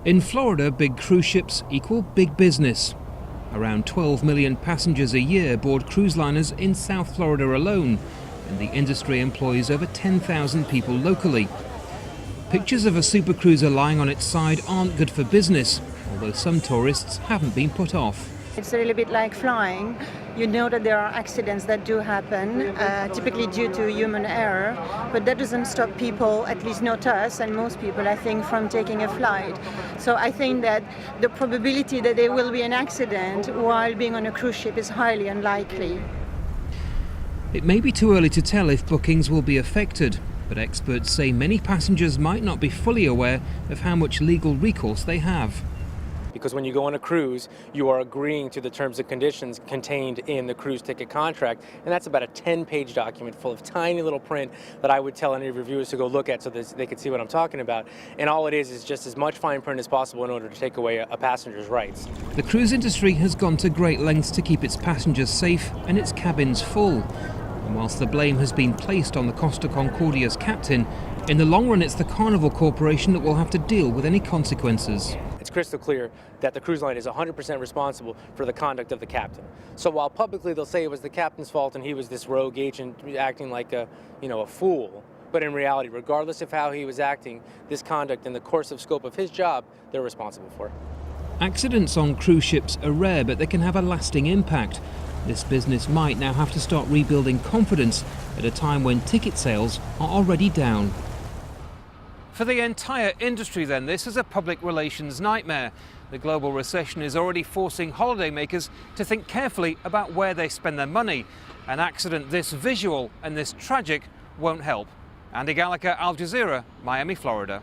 In Florida, big cruise ships equal big business. Around 12 million passengers a year board cruise liners in South Florida alone, and the industry employs over 10,000 people locally. Pictures of a supercruiser lying on its side aren't good for business, although some tourists haven't been put off. It's a little bit like flying. You know that there are accidents that do happen, typically due to human error, but that doesn't stop people, at least not us and most people, I think, from taking a flight. So I think that the probability that there will be an accident while being on a cruise ship is highly unlikely. It may be too early to tell if bookings will be affected, but experts say many passengers might not be fully aware of how much legal recourse they have. Because when you go on a cruise, you are agreeing to the terms and conditions contained in the cruise ticket contract, and that's about a 10-page document full of tiny little print that I would tell any reviewers to go look at so that they can see what I'm talking about. And all it is just as much fine print as possible in order to take away a passenger's rights. The cruise industry has gone to great lengths to keep its passengers safe and its cabins full. And whilst the blame has been placed on the Costa Concordia's captain, in the long run it's the Carnival Corporation that will have to deal with any consequences. It's crystal clear that the cruise line is 100% responsible for the conduct of the captain. So while publicly they'll say it was the captain's fault and he was this rogue agent acting like a fool, but in reality, regardless of how he was acting, this conduct in the course of scope of his job, they're responsible for. Accidents on cruise ships are rare, but they can have a lasting impact. This business might now have to start rebuilding confidence at a time when ticket sales are already down. For the entire industry then, this is a public relations nightmare. The global recession is already forcing holidaymakers to think carefully about where they spend their money. An accident this visual and this tragic won't help. Andy Gallagher, Al Jazeera, Miami, Florida.